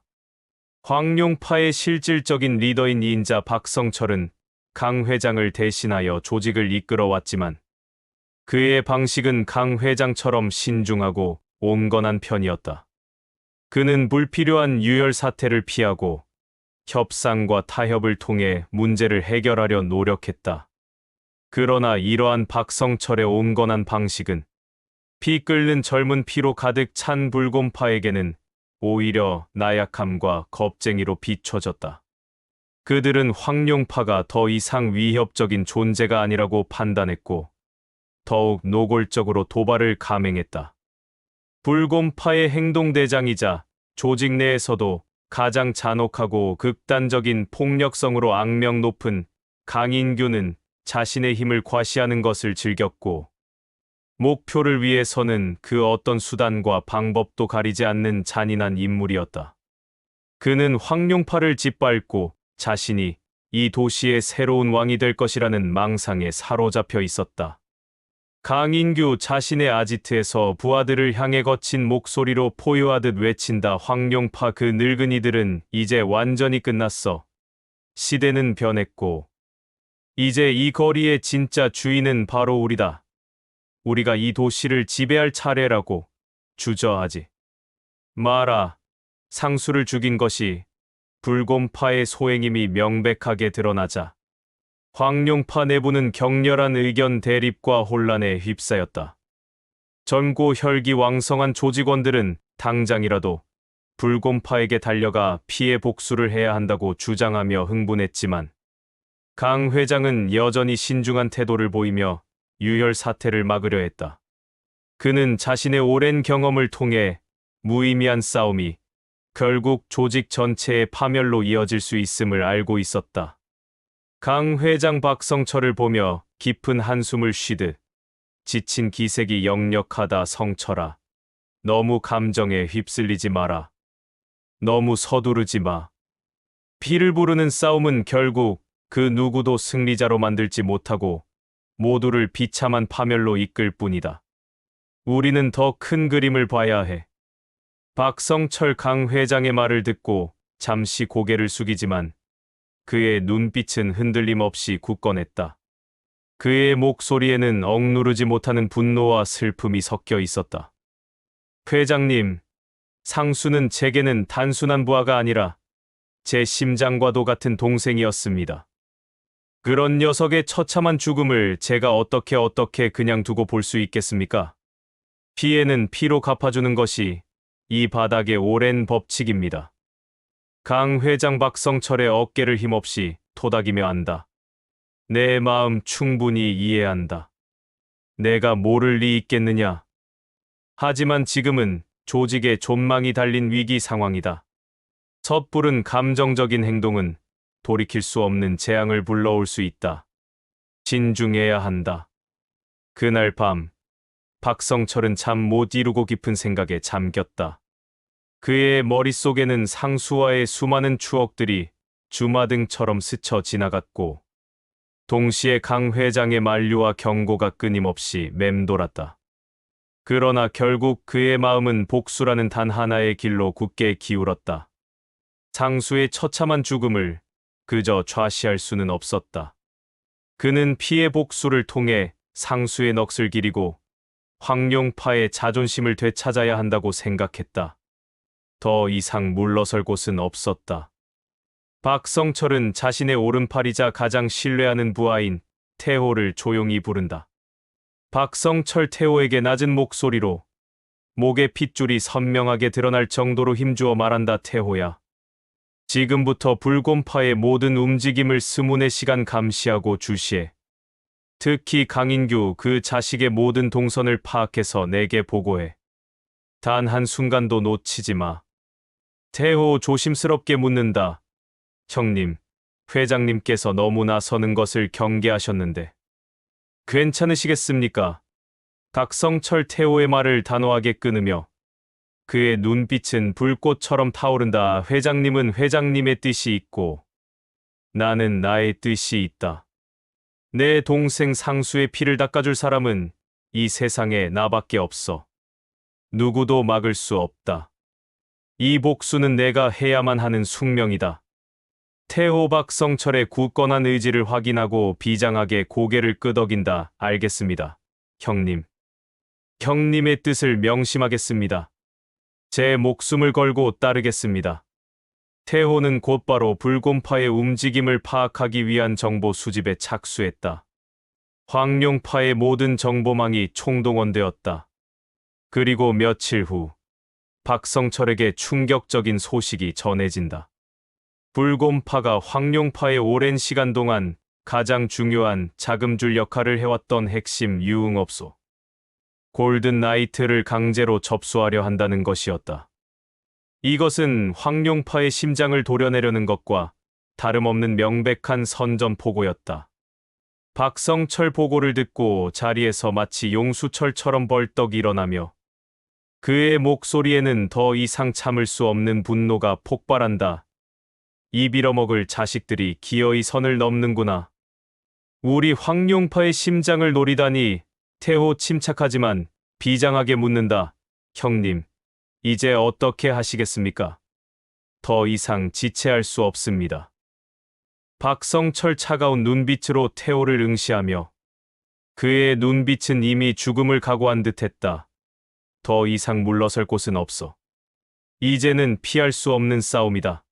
황룡파의 실질적인 리더인 인자 박성철은 강 회장을 대신하여 조직을 이끌어왔지만 그의 방식은 강 회장처럼 신중하고 온건한 편이었다. 그는 불필요한 유혈 사태를 피하고 협상과 타협을 통해 문제를 해결하려 노력했다. 그러나 이러한 박성철의 온건한 방식은 피 끓는 젊은 피로 가득 찬 불곰파에게는 오히려 나약함과 겁쟁이로 비춰졌다. 그들은 황룡파가 더 이상 위협적인 존재가 아니라고 판단했고 더욱 노골적으로 도발을 감행했다. 불곰파의 행동대장이자 조직 내에서도 가장 잔혹하고 극단적인 폭력성으로 악명 높은 강인규는 자신의 힘을 과시하는 것을 즐겼고 목표를 위해서는 그 어떤 수단과 방법도 가리지 않는 잔인한 인물이었다. 그는 황룡파를 짓밟고 자신이 이 도시의 새로운 왕이 될 것이라는 망상에 사로잡혀 있었다. 강인규 자신의 아지트에서 부하들을 향해 거친 목소리로 포효하듯 외친다. 황룡파 그 늙은이들은 이제 완전히 끝났어. 시대는 변했고 이제 이 거리의 진짜 주인은 바로 우리다. 우리가 이 도시를 지배할 차례라고 주저하지 마라. 상수를 죽인 것이 불곰파의 소행임이 명백하게 드러나자 황룡파 내부는 격렬한 의견 대립과 혼란에 휩싸였다. 젊고 혈기왕성한 조직원들은 당장이라도 불곰파에게 달려가 피해 복수를 해야 한다고 주장하며 흥분했지만 강 회장은 여전히 신중한 태도를 보이며 유혈 사태를 막으려 했다. 그는 자신의 오랜 경험을 통해 무의미한 싸움이 결국 조직 전체의 파멸로 이어질 수 있음을 알고 있었다. 강 회장 박성철을 보며 깊은 한숨을 쉬듯 지친 기색이 역력하다. 성철아, 너무 감정에 휩쓸리지 마라. 너무 서두르지 마. 피를 부르는 싸움은 결국 그 누구도 승리자로 만들지 못하고 모두를 비참한 파멸로 이끌 뿐이다. 우리는 더 큰 그림을 봐야 해. 박성철 강 회장의 말을 듣고 잠시 고개를 숙이지만 그의 눈빛은 흔들림 없이 굳건했다. 그의 목소리에는 억누르지 못하는 분노와 슬픔이 섞여 있었다. 회장님, 상수는 제게는 단순한 부하가 아니라 제 심장과도 같은 동생이었습니다. 그런 녀석의 처참한 죽음을 제가 어떻게 그냥 두고 볼 수 있겠습니까? 피해는 피로 갚아주는 것이 이 바닥의 오랜 법칙입니다. 강 회장 박성철의 어깨를 힘없이 토닥이며 안다. 내 마음 충분히 이해한다. 내가 모를 리 있겠느냐. 하지만 지금은 조직에 존망이 달린 위기 상황이다. 섣부른 감정적인 행동은 돌이킬 수 없는 재앙을 불러올 수 있다. 신중해야 한다. 그날 밤, 박성철은 잠 못 이루고 깊은 생각에 잠겼다. 그의 머릿속에는 상수와의 수많은 추억들이 주마등처럼 스쳐 지나갔고 동시에 강 회장의 만류와 경고가 끊임없이 맴돌았다. 그러나 결국 그의 마음은 복수라는 단 하나의 길로 굳게 기울었다. 상수의 처참한 죽음을 그저 좌시할 수는 없었다. 그는 피해 복수를 통해 상수의 넋을 기리고 황룡파의 자존심을 되찾아야 한다고 생각했다. 더 이상 물러설 곳은 없었다. 박성철은 자신의 오른팔이자 가장 신뢰하는 부하인 태호를 조용히 부른다. 박성철. 태호에게 낮은 목소리로 목의 핏줄이 선명하게 드러날 정도로 힘주어 말한다. 태호야. 지금부터 불곰파의 모든 움직임을 스문의 시간 감시하고 주시해. 특히 강인규 그 자식의 모든 동선을 파악해서 내게 보고해. 단 한순간도 놓치지 마. 태호 조심스럽게 묻는다. 형님, 회장님께서 너무나 서는 것을 경계하셨는데 괜찮으시겠습니까? 박성철. 태호의 말을 단호하게 끊으며 그의 눈빛은 불꽃처럼 타오른다. 회장님은 회장님의 뜻이 있고 나는 나의 뜻이 있다. 내 동생 상수의 피를 닦아줄 사람은 이 세상에 나밖에 없어. 누구도 막을 수 없다. 이 복수는 내가 해야만 하는 숙명이다. 태호. 박성철의 굳건한 의지를 확인하고 비장하게 고개를 끄덕인다. 알겠습니다, 형님. 형님의 뜻을 명심하겠습니다. 제 목숨을 걸고 따르겠습니다. 태호는 곧바로 불곰파의 움직임을 파악하기 위한 정보 수집에 착수했다. 황룡파의 모든 정보망이 총동원되었다. 그리고 며칠 후 박성철에게 충격적인 소식이 전해진다. 불곰파가 황룡파의 오랜 시간 동안 가장 중요한 자금줄 역할을 해왔던 핵심 유흥업소 골든나이트를 강제로 접수하려 한다는 것이었다. 이것은 황룡파의 심장을 도려내려는 것과 다름없는 명백한 선전포고였다. 박성철 보고를 듣고 자리에서 마치 용수철처럼 벌떡 일어나며 그의 목소리에는 더 이상 참을 수 없는 분노가 폭발한다. 이 빌어먹을 자식들이 기어이 선을 넘는구나. 우리 황룡파의 심장을 노리다니. 태호 침착하지만 비장하게 묻는다. 형님, 이제 어떻게 하시겠습니까? 더 이상 지체할 수 없습니다. 박성철. 차가운 눈빛으로 태호를 응시하며 그의 눈빛은 이미 죽음을 각오한 듯했다. 더 이상 물러설 곳은 없어. 이제는 피할 수 없는 싸움이다.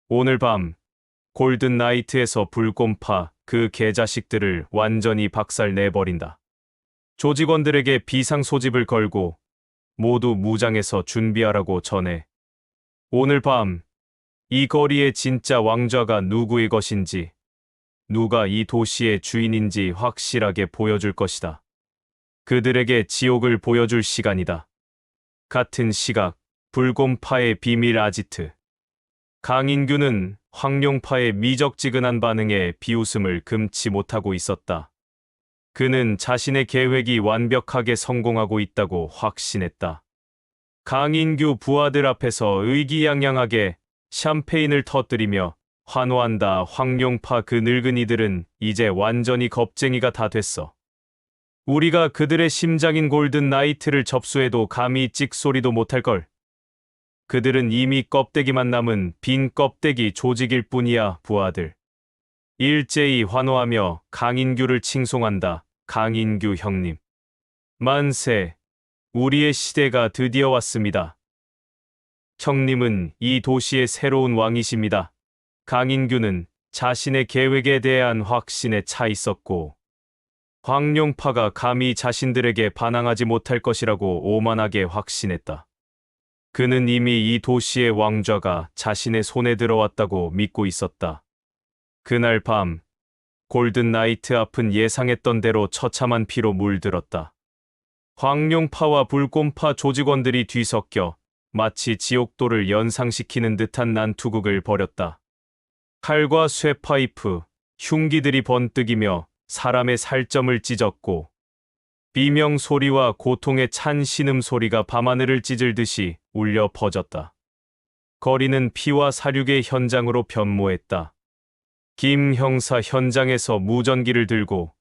오늘 밤 골든나이트에서 불곰파 그 개자식들을 완전히 박살내버린다. 조직원들에게 비상 소집을 걸고 모두 무장해서 준비하라고 전해. 오늘 밤 이 거리의 진짜 왕좌가 누구의 것인지, 누가 이 도시의 주인인지 확실하게 보여줄 것이다. 그들에게 지옥을 보여줄 시간이다. 같은 시각 불곰파의 비밀 아지트. 강인규는 황룡파의 미적지근한 반응에 비웃음을 금치 못하고 있었다. 그는 자신의 계획이 완벽하게 성공하고 있다고 확신했다. 강인규 부하들 앞에서 의기양양하게 샴페인을 터뜨리며 환호한다. 황룡파 그 늙은이들은 이제 완전히 겁쟁이가 다 됐어. 우리가 그들의 심장인 골든나이트를 접수해도 감히 찍소리도 못할걸. 그들은 이미 껍데기만 남은 빈 껍데기 조직일 뿐이야. 부하들 일제히 환호하며 강인규를 칭송한다. 강인규 형님. 만세. 우리의 시대가 드디어 왔습니다. 형님은 이 도시의 새로운 왕이십니다. 강인규는 자신의 계획에 대한 확신에 차 있었고 황룡파가 감히 자신들에게 반항하지 못할 것이라고 오만하게 확신했다. 그는 이미 이 도시의 왕좌가 자신의 손에 들어왔다고 믿고 있었다. 그날 밤 골든나이트 앞은 예상했던 대로 처참한 피로 물들었다. 황룡파와 불곰파 조직원들이 뒤섞여 마치 지옥도를 연상시키는 듯한 난투극을 벌였다. 칼과 쇠파이프, 흉기들이 번뜩이며 사람의 살점을 찢었고 비명 소리와 고통의 찬 신음소리가 밤하늘을 찢을 듯이 울려 퍼졌다. 거리는 피와 사륙의 현장으로 변모했다. 김 형사 현장에서 무전기를 들고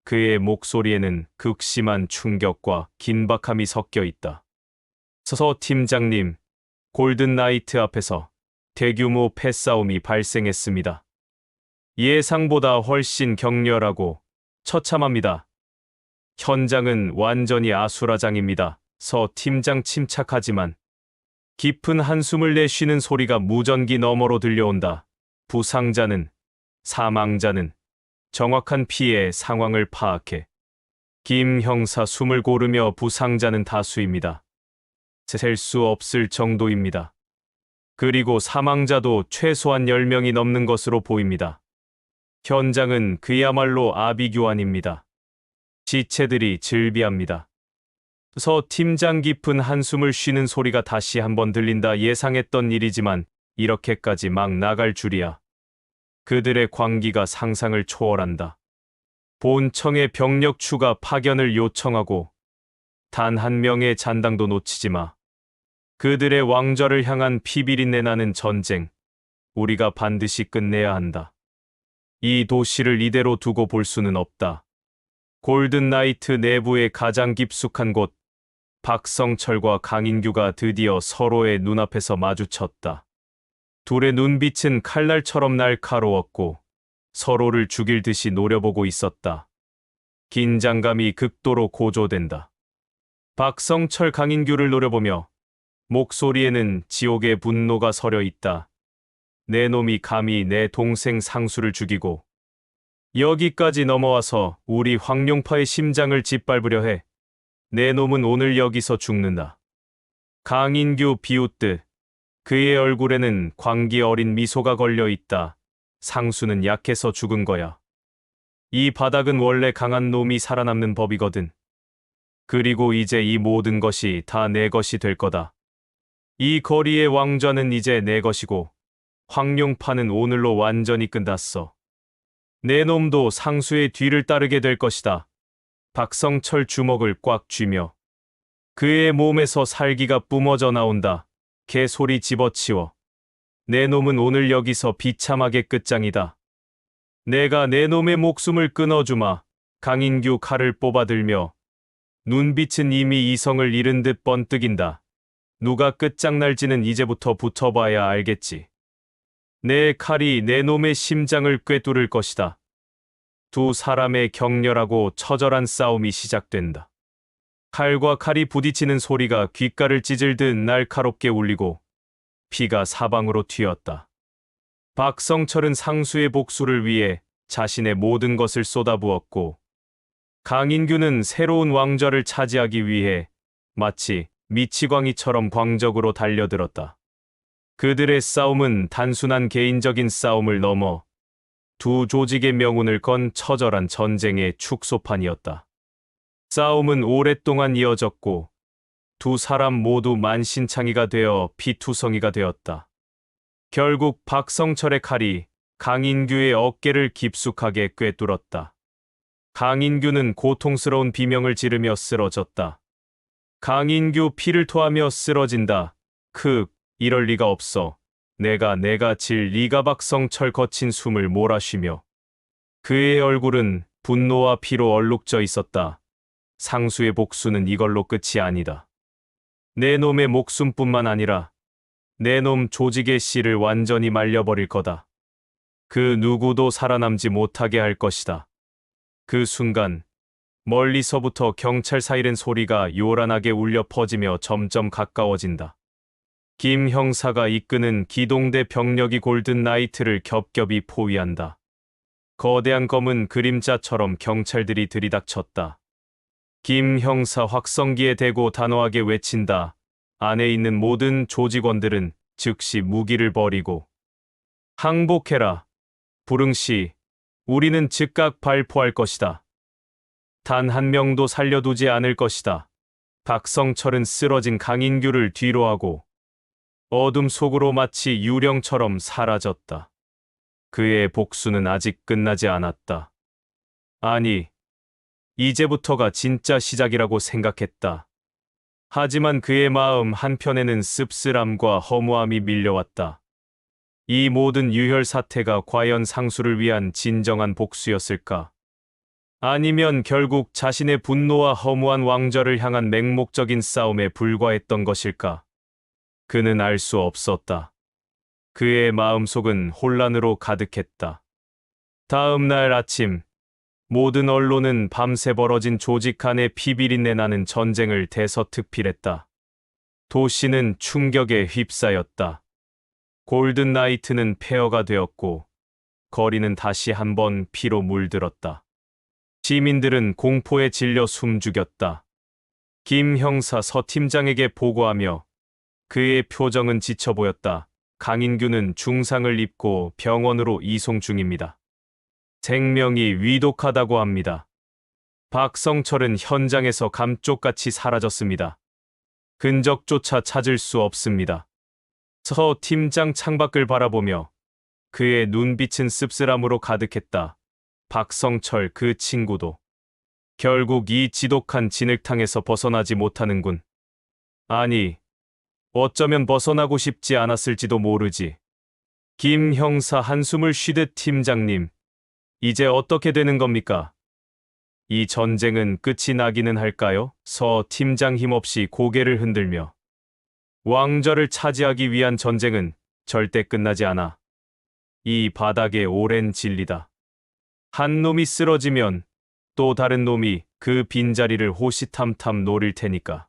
그의 목소리에는 극심한 충격과 긴박함이 섞여 있다. 서 팀장님, 골든나이트 앞에서 대규모 패싸움이 발생했습니다. 예상보다 훨씬 격렬하고 처참합니다. 현장은 완전히 아수라장입니다. 서 팀장 침착하지만 깊은 한숨을 내쉬는 소리가 무전기 너머로 들려온다. 부상자는, 사망자는 정확한 피해 상황을 파악해. 김 형사 숨을 고르며 부상자는 다수입니다. 셀 수 없을 정도입니다. 그리고 사망자도 최소한 10명이 넘는 것으로 보입니다. 현장은 그야말로 아비규환입니다. 시체들이 즐비합니다. 서 팀장 깊은 한숨을 쉬는 소리가 다시 한번 들린다. 예상했던 일이지만 이렇게까지 막 나갈 줄이야. 그들의 광기가 상상을 초월한다. 본청의 병력 추가 파견을 요청하고 단 한 명의 잔당도 놓치지 마. 그들의 왕좌를 향한 피비린내 나는 전쟁. 우리가 반드시 끝내야 한다. 이 도시를 이대로 두고 볼 수는 없다. 골든나이트 내부의 가장 깊숙한 곳. 박성철과 강인규가 드디어 서로의 눈앞에서 마주쳤다. 둘의 눈빛은 칼날처럼 날카로웠고 서로를 죽일 듯이 노려보고 있었다. 긴장감이 극도로 고조된다. 박성철 강인규를 노려보며 목소리에는 지옥의 분노가 서려 있다. 내 놈이 감히 내 동생 상수를 죽이고 여기까지 넘어와서 우리 황룡파의 심장을 짓밟으려 해. 내 놈은 오늘 여기서 죽는다. 강인규 비웃듯 그의 얼굴에는 광기 어린 미소가 걸려 있다. 상수는 약해서 죽은 거야. 이 바닥은 원래 강한 놈이 살아남는 법이거든. 그리고 이제 이 모든 것이 다 내 것이 될 거다. 이 거리의 왕좌는 이제 내 것이고 황룡파는 오늘로 완전히 끝났어. 내 놈도 상수의 뒤를 따르게 될 것이다. 박성철 주먹을 꽉 쥐며 그의 몸에서 살기가 뿜어져 나온다. 개소리 집어치워. 내 놈은 오늘 여기서 비참하게 끝장이다. 내가 내 놈의 목숨을 끊어주마. 강인규 칼을 뽑아들며 눈빛은 이미 이성을 잃은 듯 번뜩인다. 누가 끝장날지는 이제부터 붙어봐야 알겠지. 내 칼이 내 놈의 심장을 꿰뚫을 것이다. 두 사람의 격렬하고 처절한 싸움이 시작된다. 칼과 칼이 부딪히는 소리가 귓가를 찢을 듯 날카롭게 울리고 피가 사방으로 튀었다. 박성철은 상수의 복수를 위해 자신의 모든 것을 쏟아부었고 강인규는 새로운 왕좌를 차지하기 위해 마치 미치광이처럼 광적으로 달려들었다. 그들의 싸움은 단순한 개인적인 싸움을 넘어 두 조직의 명운을 건 처절한 전쟁의 축소판이었다. 싸움은 오랫동안 이어졌고 두 사람 모두 만신창이가 되어 피투성이가 되었다. 결국 박성철의 칼이 강인규의 어깨를 깊숙하게 꿰뚫었다. 강인규는 고통스러운 비명을 지르며 쓰러졌다. 강인규 피를 토하며 쓰러진다. 이럴 리가 없어. 내가 질 리가. 박성철 거친 숨을 몰아쉬며 그의 얼굴은 분노와 피로 얼룩져 있었다. 상수의 복수는 이걸로 끝이 아니다. 내 놈의 목숨뿐만 아니라 내 놈 조직의 씨를 완전히 말려버릴 거다. 그 누구도 살아남지 못하게 할 것이다. 그 순간 멀리서부터 경찰 사이렌 소리가 요란하게 울려 퍼지며 점점 가까워진다. 김 형사가 이끄는 기동대 병력이 골든나이트를 겹겹이 포위한다. 거대한 검은 그림자처럼 경찰들이 들이닥쳤다. 김 형사 확성기에 대고 단호하게 외친다. 안에 있는 모든 조직원들은 즉시 무기를 버리고 항복해라. 불응시 우리는 즉각 발포할 것이다. 단 한 명도 살려두지 않을 것이다. 박성철은 쓰러진 강인규를 뒤로하고 어둠 속으로 마치 유령처럼 사라졌다. 그의 복수는 아직 끝나지 않았다. 아니, 이제부터가 진짜 시작이라고 생각했다. 하지만 그의 마음 한편에는 씁쓸함과 허무함이 밀려왔다. 이 모든 유혈 사태가 과연 상수를 위한 진정한 복수였을까? 아니면 결국 자신의 분노와 허무한 왕좌를 향한 맹목적인 싸움에 불과했던 것일까? 그는 알 수 없었다. 그의 마음속은 혼란으로 가득했다. 다음 날 아침, 모든 언론은 밤새 벌어진 조직 간의 피비린내 나는 전쟁을 대서특필했다. 도시는 충격에 휩싸였다. 골든 나이트는 폐허가 되었고, 거리는 다시 한번 피로 물들었다. 시민들은 공포에 질려 숨죽였다. 김 형사 서 팀장에게 보고하며 그의 표정은 지쳐 보였다. 강인규는 중상을 입고 병원으로 이송 중입니다. 생명이 위독하다고 합니다. 박성철은 현장에서 감쪽같이 사라졌습니다. 흔적조차 찾을 수 없습니다. 서 팀장 창밖을 바라보며 그의 눈빛은 씁쓸함으로 가득했다. 박성철 그 친구도 결국 이 지독한 진흙탕에서 벗어나지 못하는군. 아니, 어쩌면 벗어나고 싶지 않았을지도 모르지. 김 형사 한숨을 쉬듯 팀장님, 이제 어떻게 되는 겁니까? 이 전쟁은 끝이 나기는 할까요? 서 팀장 힘없이 고개를 흔들며 왕좌를 차지하기 위한 전쟁은 절대 끝나지 않아. 이 바닥의 오랜 진리다. 한 놈이 쓰러지면 또 다른 놈이 그 빈자리를 호시탐탐 노릴 테니까.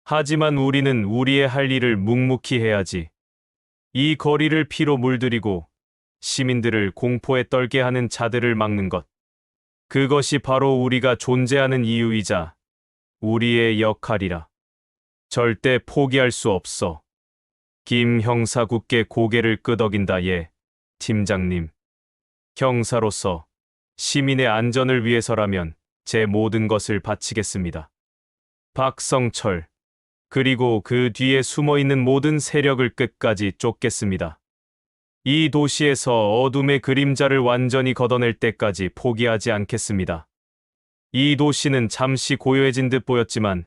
하지만 우리는 우리의 할 일을 묵묵히 해야지. 이 거리를 피로 물들이고 시민들을 공포에 떨게 하는 자들을 막는 것. 그것이 바로 우리가 존재하는 이유이자 우리의 역할이라. 절대 포기할 수 없어. 김 형사 굳게 고개를 끄덕인다. 예, 팀장님. 형사로서 시민의 안전을 위해서라면 제 모든 것을 바치겠습니다. 박성철, 그리고 그 뒤에 숨어있는 모든 세력을 끝까지 쫓겠습니다. 이 도시에서 어둠의 그림자를 완전히 걷어낼 때까지 포기하지 않겠습니다. 이 도시는 잠시 고요해진 듯 보였지만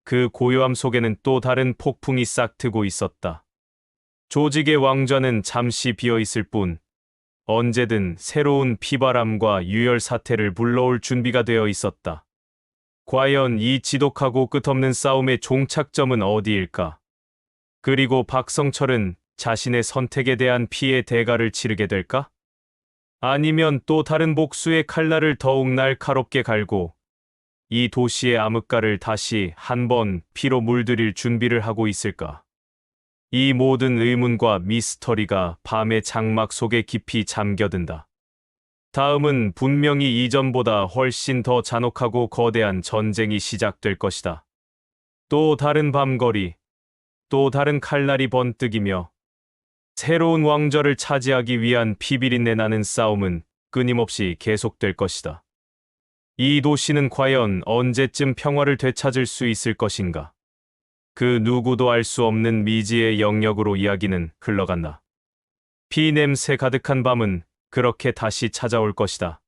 그 고요함 속에는 또 다른 폭풍이 싹트고 있었다. 조직의 왕좌는 잠시 비어있을 뿐 언제든 새로운 피바람과 유혈 사태를 불러올 준비가 되어 있었다. 과연 이 지독하고 끝없는 싸움의 종착점은 어디일까? 그리고 박성철은 자신의 선택에 대한 피해 대가를 치르게 될까? 아니면 또 다른 복수의 칼날을 더욱 날카롭게 갈고 이 도시의 암흑가를 다시 한번 피로 물들일 준비를 하고 있을까? 이 모든 의문과 미스터리가 밤의 장막 속에 깊이 잠겨든다. 다음은 분명히 이전보다 훨씬 더 잔혹하고 거대한 전쟁이 시작될 것이다. 또 다른 밤거리, 또 다른 칼날이 번뜩이며 새로운 왕좌를 차지하기 위한 피비린내 나는 싸움은 끊임없이 계속될 것이다. 이 도시는 과연 언제쯤 평화를 되찾을 수 있을 것인가? 그 누구도 알 수 없는 미지의 영역으로 이야기는 흘러간다. 피 냄새 가득한 밤은 그렇게 다시 찾아올 것이다.